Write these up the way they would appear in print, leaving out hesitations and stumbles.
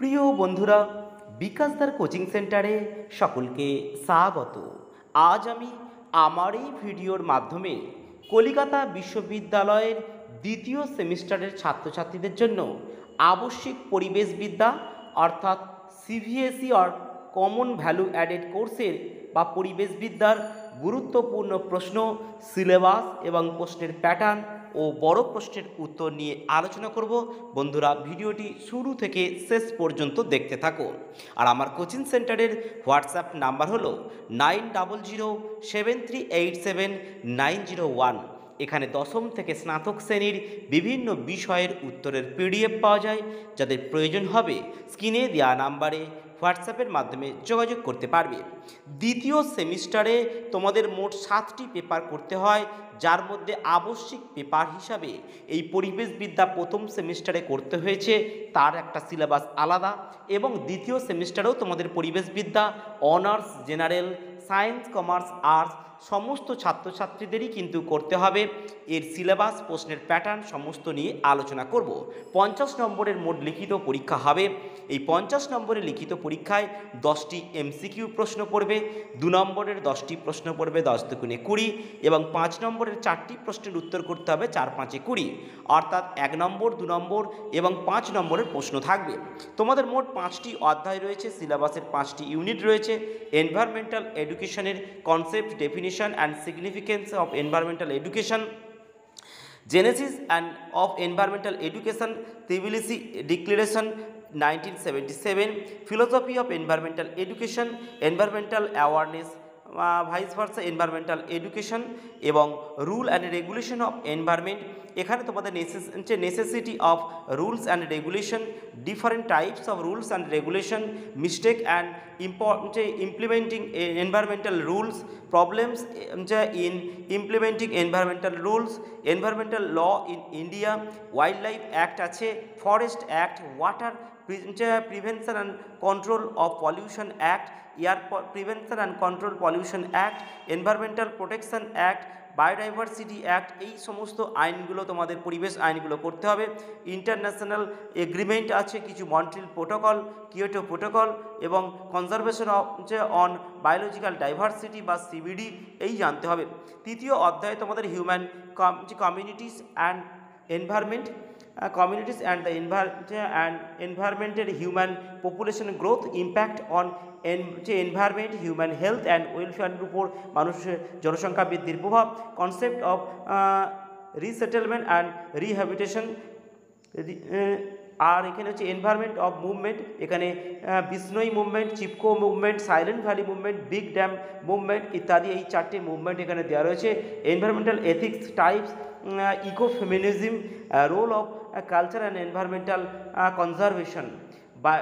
প্রিয় বন্ধুরা, বিকাশদার কোচিং সেন্টারে সকলকে স্বাগত। আজ আমি আমার এই ভিডিওর মাধ্যমে কলিকাতা বিশ্ববিদ্যালয়ের দ্বিতীয় সেমিস্টারের ছাত্রছাত্রীদের জন্য আবশ্যিক পরিবেশবিদ্যা অর্থাৎ সিভিএসই অর কমন ভ্যালু অ্যাডেড কোর্সের বা পরিবেশবিদ্যার গুরুত্বপূর্ণ প্রশ্ন, সিলেবাস এবং প্রশ্নের প্যাটার্ন ও বড় প্রশ্নের উত্তর নিয়ে আলোচনা করব। বন্ধুরা, ভিডিওটি শুরু থেকে শেষ পর্যন্ত দেখতে থাকো। আর আমার কোচিং সেন্টারের হোয়াটসঅ্যাপ নাম্বার হলো 9007387901। এখানে দশম থেকে স্নাতক শ্রেণীর বিভিন্ন বিষয়ের উত্তরের পিডিএফ পাওয়া যায়। যাদের প্রয়োজন হবে স্ক্রিনে দেওয়া নাম্বারে হোয়াটসঅ্যাপের মাধ্যমে যোগাযোগ করতে পারবে। দ্বিতীয় সেমিস্টারে তোমাদের মোট 7টি পেপার করতে হয়, যার মধ্যে আবশ্যিক পেপার হিসাবে এই পরিবেশবিদ্যা প্রথম সেমিস্টারে করতে হয়েছে, তার একটা সিলেবাস আলাদা। এবং দ্বিতীয় সেমিস্টারেও তোমাদের পরিবেশবিদ্যা honours, general, science, commerce, arts সমস্ত ছাত্রছাত্রীদেরই কিন্তু করতে হবে। এর সিলেবাস, প্রশ্নের প্যাটার্ন সমস্ত নিয়ে আলোচনা করব। 50 নম্বরের মোট লিখিত পরীক্ষা হবে। এই 50 নম্বরের লিখিত পরীক্ষায় 10টি এমসিকিউ প্রশ্ন পড়বে, 2 নম্বরের 10টি প্রশ্ন পড়বে 10 দুগুণে 20, এবং 5 নম্বরের 4টি প্রশ্নের উত্তর করতে হবে 4 5 20, অর্থাৎ 1 নম্বর, 2 নম্বর এবং 5 নম্বরের প্রশ্ন থাকবে। তোমাদের মোট 5টি অধ্যায় রয়েছে, সিলেবাসের 5টি ইউনিট রয়েছে। এনভায়রনমেন্টাল এডুকেশনের concept, definition and significance of environmental education, Genesis and of Environmental Education, Tbilisi Declaration 1977, Philosophy of Environmental Education, Environmental Awareness, vice versa environmental education এবং rule and regulation of environment. এখানে তোমাদের necessity of rules and regulation, different types of rules and regulation, mistake and implementing environmental rules, problems in implementing environmental rules, environmental law in India, wild life act আছে, forest act, water prevention and control of pollution act, air prevention and control pollution act, environmental protection act, biodiversity act. এই সমস্ত আইনগুলো তোমাদের পরিবেশ আইনগুলো করতে হবে। International agreement আছে, কিছু মন্ট্রিল প্রোটোকল, কিয়োটো প্রোটোকল এবং কনজারভেশন অন বায়োলজিক্যাল ডাইভার্সিটি বা সিবিডি, এই জানতে হবে। তৃতীয় অধ্যায়ে তোমাদের human communities and environment, communities and the environmental human population growth, impact on environment, human health and welfare উপর মানুষের জনসংখ্যা বৃদ্ধির প্রভাব, concept of resettlement and rehabilitation. আর এখানে হচ্ছে এনভায়রনমেন্ট অফ মুভমেন্ট, এখানে Bishnoi movement, Chipko movement, Silent Valley movement, big dam movement ইত্যাদি, এই 4টি মুভমেন্ট এখানে দেওয়া রয়েছে। Environmental ethics types, ecofeminism, role of culture and environmental conservation, বা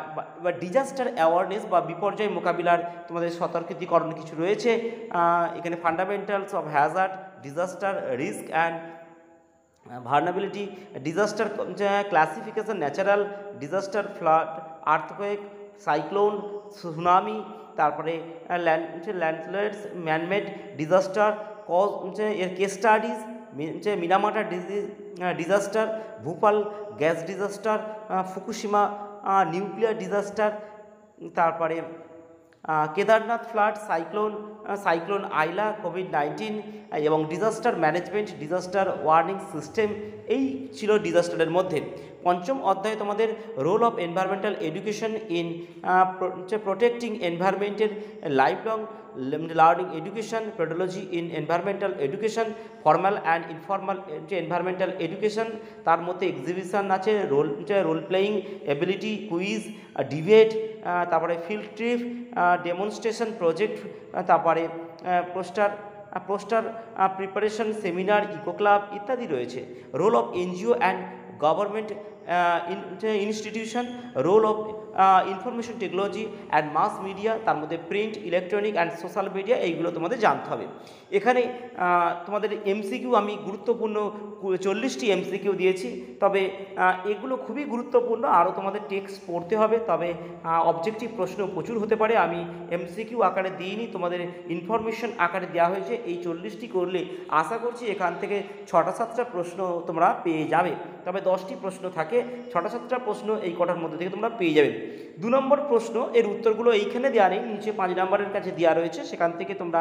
ডিজাস্টার অ্যাওয়ারনেস বা বিপর্যয় মোকাবিলার তোমাদের সতর্কীকরণ কিছু রয়েছে। এখানে fundamentals of hazard, disaster risk and vulnerability, disaster classification, natural disaster, flood, earthquake, cyclone, tsunami, তারপরে ল্যান্ডস্লাইডস, ম্যানমেড ডিজাস্টার, কজ এর case studies, Minamata disaster, Bhopal gas disaster, Fukushima nuclear disaster, তারপরে কেদারনাথ ফ্লাড, সাইক্লোন আইলা, কোভিড-19 এবং disaster management, disaster warning system, এই ছিল ডিজাস্টারের মধ্যে। পঞ্চম অধ্যায়ে তোমাদের role of environmental education in protecting এনভায়রনমেন্টের lifelong learning education, pedology in environmental education, formal and informal environmental education, তার মধ্যে এক্সিবিশন আছে, role playing, ability quiz, debate, তারপরে ফিল্ড ট্রিপ, ডেমনস্ট্রেশন প্রজেক্ট, তারপরে poster preparation, seminar, eco club ইত্যাদি রয়েছে। Role of NGO and government institution, role of information technology and mass media, তার মধ্যে print, electronic and social media, এইগুলো তোমাদের জানতে হবে। এখানে তোমাদের এমসিকিউ আমি গুরুত্বপূর্ণ 40টি এমসিকিউ দিয়েছি, তবে এগুলো খুবই গুরুত্বপূর্ণ, আরও তোমাদের টেক্সট পড়তে হবে, তবে অবজেক্টিভ প্রশ্ন প্রচুর হতে পারে। আমি এমসিকিউ আকারে দিইনি, তোমাদের ইনফরমেশন আকারে দেওয়া হয়েছে। এই 40টি করলে আশা করছি এখান থেকে 6টা 7টা প্রশ্ন তোমরা পেয়ে যাবে, তবে 10টি প্রশ্ন থাকে। থেকে 6টা প্রশ্ন এই কটার মধ্যে থেকে তোমরা পেয়ে যাবে। 2 নম্বর প্রশ্ন এর উত্তরগুলো এইখানে দেওয়া নেই, নিচে 5 নম্বরের কাছে দেওয়া রয়েছে, সেখান থেকে তোমরা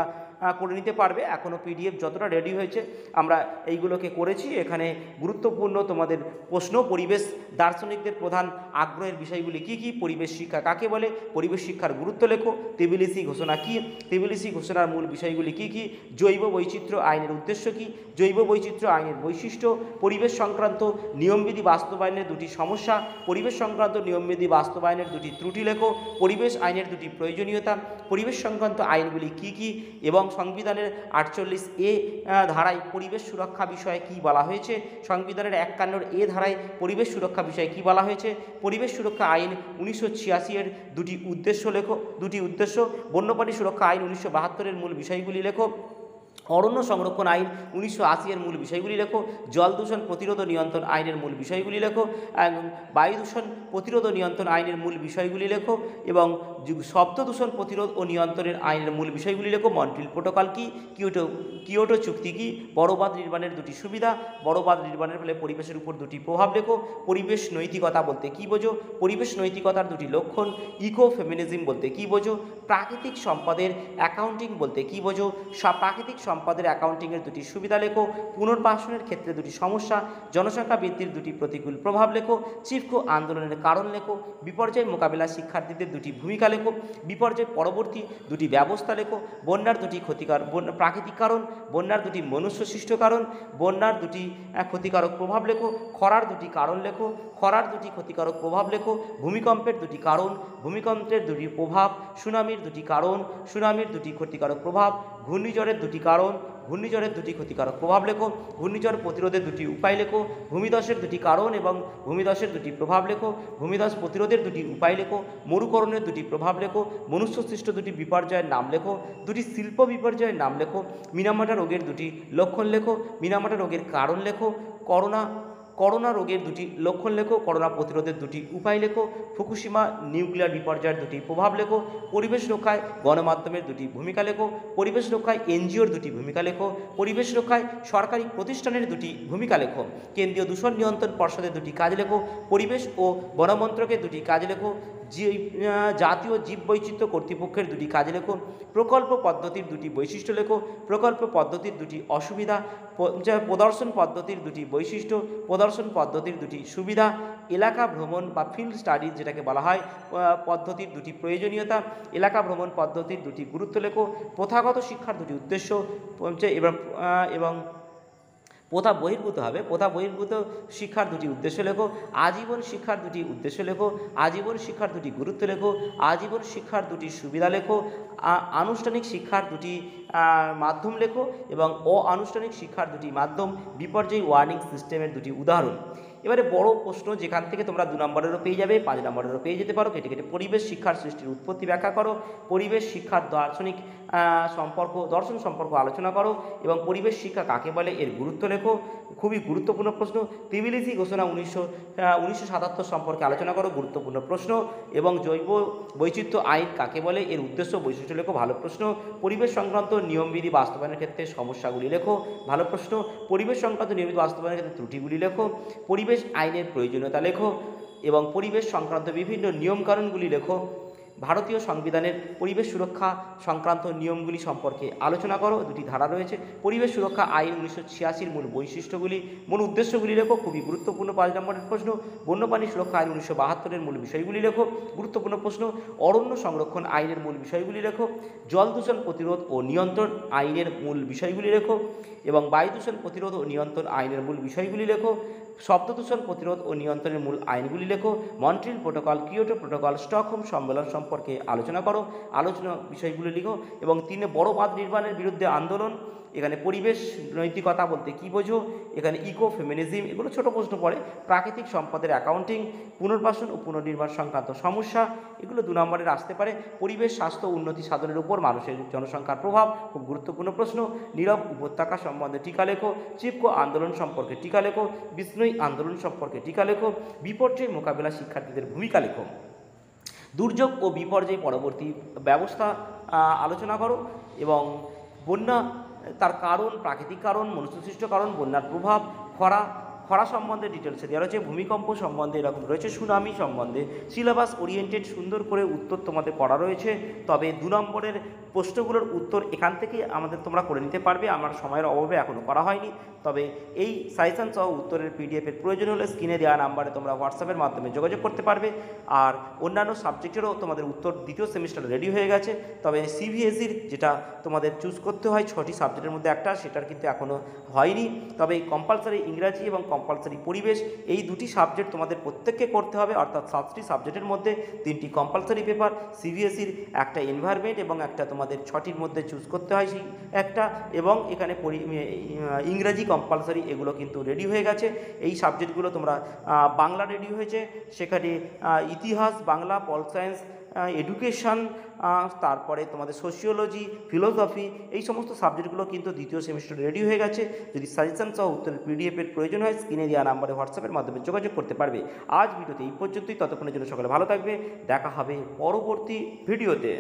করে নিতে পারবে। এখনও পিডিএফ যতটা রেডি হয়েছে আমরা এইগুলোকে করেছি। এখানে গুরুত্বপূর্ণ তোমাদের প্রশ্ন, পরিবেশ দার্শনিকদের প্রধান আগ্রহের বিষয়গুলি কী কী, পরিবেশ শিক্ষা কাকে বলে, পরিবেশ শিক্ষার গুরুত্ব লেখো, তিবিলিসি ঘোষণা কী, তিবিলিসি ঘোষণার মূল বিষয়গুলি কী কী, জৈব বৈচিত্র্য আইনের উদ্দেশ্য কী, জৈব বৈচিত্র্য আইনের বৈশিষ্ট্য, পরিবেশ সংক্রান্ত নিয়মবিধি বাস্তবায়নের 2টি সমস্যা, পরিবেশ সংক্রান্ত নিয়মবিধি বাস্তবায়নের 2টি ত্রুটি লেখো, পরিবেশ আইনের 2টি প্রয়োজনীয়তা, পরিবেশ সংক্রান্ত আইনগুলি কী কী, এবং সংবিধানের 48A ধারায় পরিবেশ সুরক্ষা বিষয়ে কী বলা হয়েছে, সংবিধানের 51 ধারায় পরিবেশ সুরক্ষা বিষয়ে কী বলা হয়েছে, পরিবেশ সুরক্ষা আইন 1986 এর 2টি উদ্দেশ্য লেখো, 2টি উদ্দেশ্য, বন্যপ্রাণী সুরক্ষা আইন 1972 এর মূল বিষয়গুলি লেখো, অরণ্য সংরক্ষণ আইন 1980 এর মূল বিষয়গুলি লেখো, জল দূষণ প্রতিরোধ ও নিয়ন্ত্রণ আইনের মূল বিষয়গুলি লেখো, এবং বায়ু দূষণ প্রতিরোধ ও নিয়ন্ত্রণ আইনের মূল বিষয়গুলি লেখো, এবং শব্দ দূষণ প্রতিরোধ ও নিয়ন্ত্রণের আইনের মূল বিষয়গুলি লেখো, মন্ট্রিল প্রোটোকল কী, কিয়োটো চুক্তি কী, বড় বাঁধ নির্মাণের 2টি সুবিধা, বড় বাঁধ নির্মাণের ফলে পরিবেশের উপর 2টি প্রভাব লেখো, পরিবেশ নৈতিকতা বলতে কী বোঝো, পরিবেশ নৈতিকতার 2টি লক্ষণ, ইকো ফেমিনিজম বলতে কী বোঝো, প্রাকৃতিক সম্পদের অ্যাকাউন্টিং বলতে কী বোঝো, প্রাকৃতিক সম্পদের অ্যাকাউন্টিংয়ের 2টি সুবিধা লেখো, পুনর্বাসনের ক্ষেত্রে 2টি সমস্যা, জনসংখ্যা বৃদ্ধির 2টি প্রতিকূল প্রভাব লেখো, চিপকো আন্দোলনের কারণ লেখো, বিপর্যয় মোকাবিলা শিক্ষার্থীদের 2টি ভূমিকা লেখো, বিপর্যয় পরবর্তী 2টি ব্যবস্থা লেখো, বন্যার 2টি ক্ষতিকর প্রাকৃতিক কারণ, বন্যার 2টি মনুষ্যসৃষ্ট কারণ, বন্যার 2টি ক্ষতিকারক প্রভাব লেখো, খরার 2টি কারণ লেখো, খরার 2টি ক্ষতিকারক প্রভাব লেখো, ভূমিকম্পের 2টি কারণ, ভূমিকম্পের 2টি প্রভাব, সুনামির 2টি কারণ, সুনামির 2টি ক্ষতিকারক প্রভাব, ঘূর্ণিঝড়ের 2টি কারণ, ঘূর্ণিঝড়ের 2টি ক্ষতিকারক প্রভাব লেখো, ঘূর্ণিঝড় প্রতিরোধের 2টি উপায় লেখো, ভূমিধসের 2টি কারণ এবং ভূমিধসের 2টি প্রভাব লেখো, ভূমিধস প্রতিরোধের 2টি উপায় লেখো, মরুকরণের 2টি প্রভাব লেখো, মনুষ্যসৃষ্ট 2টি বিপর্যয়ের নাম লেখো, 2টি শিল্প বিপর্যয়ের নাম লেখো, মিনামাটা রোগের 2টি লক্ষণ লেখো, মিনামাটা রোগের কারণ লেখো, করোনা রোগের 2টি লক্ষণ লেখো, করোনা প্রতিরোধের 2টি উপায় লেখো, ফুকুশিমা নিউক্লিয়ার বিপর্যয়ের 2টি প্রভাব লেখো, পরিবেশ রক্ষায় গণমাধ্যমের 2টি ভূমিকা লেখো, পরিবেশ রক্ষায় এনজিওর 2টি ভূমিকা লেখো, পরিবেশ রক্ষায় সরকারি প্রতিষ্ঠানের 2টি ভূমিকা লেখো, কেন্দ্রীয় দূষণ নিয়ন্ত্রণ পর্ষদের 2টি কাজ লেখো, পরিবেশ ও বনমন্ত্রকের 2টি কাজ লেখো, জাতীয় জীববৈচিত্র্য কর্তৃপক্ষের 2টি কাজ লেখো, প্রকল্প পদ্ধতির 2টি বৈশিষ্ট্য লেখো, প্রকল্প পদ্ধতির 2টি অসুবিধা, প্রদর্শন পদ্ধতির 2টি বৈশিষ্ট্য, প্রদর্শন পদ্ধতির 2টি সুবিধা, এলাকা ভ্রমণ বা ফিল্ড স্টাডিজ যেটাকে বলা হয় পদ্ধতির 2টি প্রয়োজনীয়তা, এলাকা ভ্রমণ পদ্ধতির 2টি গুরুত্ব লেখো, প্রথাগত শিক্ষার 2টি উদ্দেশ্য এবং প্রথা বহির্ভূত শিক্ষার 2টি উদ্দেশ্য লেখো, আজীবন শিক্ষার 2টি উদ্দেশ্য লেখো, আজীবন শিক্ষার 2টি গুরুত্ব লেখো, আজীবন শিক্ষার 2টি সুবিধা লেখো, আনুষ্ঠানিক শিক্ষার 2টি মাধ্যম লেখো এবং অআনুষ্ঠানিক শিক্ষার 2টি মাধ্যম, বিপর্যয় ওয়ার্নিং সিস্টেমের 2টি উদাহরণ। এবারে বড় প্রশ্ন যেখান থেকে তোমরা 2 নম্বরেরও পেয়ে যাবে, 5 নম্বরেরও পেয়ে যেতে পারো, কেটে কেটে পরিবেশ শিক্ষার সৃষ্টির উৎপত্তি ব্যাখ্যা করো, পরিবেশ শিক্ষার দর্শন সম্পর্ক আলোচনা করো এবং পরিবেশ শিক্ষা কাকে বলে এর গুরুত্ব লেখো। খুবই গুরুত্বপূর্ণ প্রশ্ন। তিবিলিসি ঘোষণা 1977 সম্পর্কে আলোচনা করো, গুরুত্বপূর্ণ প্রশ্ন। এবং জৈব বৈচিত্র্য আইন কাকে বলে এর উদ্দেশ্য বৈশিষ্ট্য লেখো, ভালো প্রশ্ন। পরিবেশ সংক্রান্ত নিয়মবিধি বাস্তবায়নের ক্ষেত্রে সমস্যাগুলি লেখো, ভালো প্রশ্ন। পরিবেশ সংক্রান্ত নিয়মবিধি বাস্তবায়নের ক্ষেত্রে ত্রুটিগুলি লেখো, পরিবেশ আইনের প্রয়োজনীয়তা লেখো এবং পরিবেশ সংক্রান্ত বিভিন্ন নিয়মকানুনগুলি লেখো। ভারতীয় সংবিধানের পরিবেশ সুরক্ষা সংক্রান্ত নিয়মগুলি সম্পর্কে আলোচনা করো, 2টি ধারা রয়েছে। পরিবেশ সুরক্ষা আইন 1986 মূল বৈশিষ্ট্যগুলি, মূল উদ্দেশ্যগুলি লেখো, খুবই গুরুত্বপূর্ণ 5 নম্বরের প্রশ্ন। বন্যপ্রাণী সুরক্ষা আইন 1972 মূল বিষয়গুলি লেখো, গুরুত্বপূর্ণ প্রশ্ন। অরণ্য সংরক্ষণ আইনের মূল বিষয়গুলি লেখো, জল দূষণ প্রতিরোধ ও নিয়ন্ত্রণ আইনের মূল বিষয়গুলি লেখো এবং বায়ু দূষণ প্রতিরোধ ও নিয়ন্ত্রণ আইনের মূল বিষয়গুলি লেখো, শব্দ দূষণ প্রতিরোধ ও নিয়ন্ত্রণের মূল আইনগুলি লেখো। Montreal protocol, Kyoto protocol, Stockholm সম্মেলন সম্পর্কে আলোচনা করো, আলোচনা বিষয়গুলি লিখো। এবং 3 বড় বাঁধ নির্মাণের বিরুদ্ধে আন্দোলন, এখানে পরিবেশ নৈতিকতা বলতে কী বোঝো, এখানে ইকো ফেমিনিজম, এগুলো ছোট প্রশ্ন পড়ে। প্রাকৃতিক সম্পদের অ্যাকাউন্টিং, পুনর্বাসন ও পুনর্নির্মাণ সংক্রান্ত সমস্যা, এগুলো 2 নম্বরের আসতে পারে। পরিবেশ স্বাস্থ্য উন্নতি সাধনের উপর মানুষের জনসংখ্যার প্রভাব, খুব গুরুত্বপূর্ণ প্রশ্ন। নীরব উপত্যকা সম্বন্ধে টিকা লেখো, চিপকো আন্দোলন সম্পর্কে টিকা লেখো, বিষ্ণুই আন্দোলন সম্পর্কে টিকা লেখো, বিপর্যয় মোকাবিলা শিক্ষার্থীদের ভূমিকা লেখো। দুর্যোগ ও বিপর্যয় পরবর্তী ব্যবস্থা আলোচনা করো এবং বন্যা তার কারণ, প্রাকৃতিক কারণ, মনুষ্যসৃষ্ট কারণ, বন্যার প্রভাব, খরা, খরা সম্বন্ধে ডিটেলসে দেওয়া রয়েছে, ভূমিকম্প সম্বন্ধে এরকম রয়েছে, সুনামি সম্বন্ধে। সিলেবাস ওরিয়েন্টেড সুন্দর করে উত্তর তোমাদের করা রয়েছে। তবে 2 নম্বরের প্রশ্নগুলোর উত্তর এখান থেকেই তোমরা করে নিতে পারবে, আমার সময়ের অভাবে এখনও করা হয়নি। তবে এই সাজেশন সহ উত্তরের পিডিএফের প্রয়োজন হলে স্ক্রিনে দেওয়া নাম্বারে তোমরা হোয়াটসঅ্যাপের মাধ্যমে যোগাযোগ করতে পারবে। আর অন্যান্য সাবজেক্টেরও তোমাদের উত্তর দ্বিতীয় সেমিস্টার রেডি হয়ে গেছে। তবে সিবিএসইর যেটা তোমাদের চুজ করতে হয় 6টি সাবজেক্টের মধ্যে একটা, সেটার কিন্তু এখনও হয়নি। তবে কম্পালসারি ইংরাজি এবং কম্পালসারি পরিবেশ এই 2টি সাবজেক্ট তোমাদের প্রত্যেককে করতে হবে, অর্থাৎ 7টি সাবজেক্টের মধ্যে 3টি কম্পালসারি পেপার। সিবিএসইর একটা এনভায়রনমেন্ট এবং একটা তোমাদের 6টির মধ্যে চুজ করতে হয় সেই একটা, এবং এখানে ইংরাজি কম্পালসারি, এগুলো কিন্তু রেডি হয়ে গেছে। এই সাবজেক্টগুলো তোমরা বাংলা রেডি হয়েছে, সেখানে ইতিহাস, বাংলা, পল সায়েন্স, এডুকেশান, তারপরে তোমাদের সোশিওলজি, ফিলোসফি, এই সমস্ত সাবজেক্টগুলো কিন্তু দ্বিতীয় সেমিস্টার রেডি হয়ে গেছে। যদি সাজেশন সহ উত্তরের পিডিএফের প্রয়োজন হয় স্ক্রিনে দেওয়া নাম্বারে হোয়াটসঅ্যাপের মাধ্যমে যোগাযোগ করতে পারবে। আজ ভিডিওতে এই পর্যন্তই, ততক্ষণের জন্য সকলে ভালো থাকবে, দেখা হবে পরবর্তী ভিডিওতে।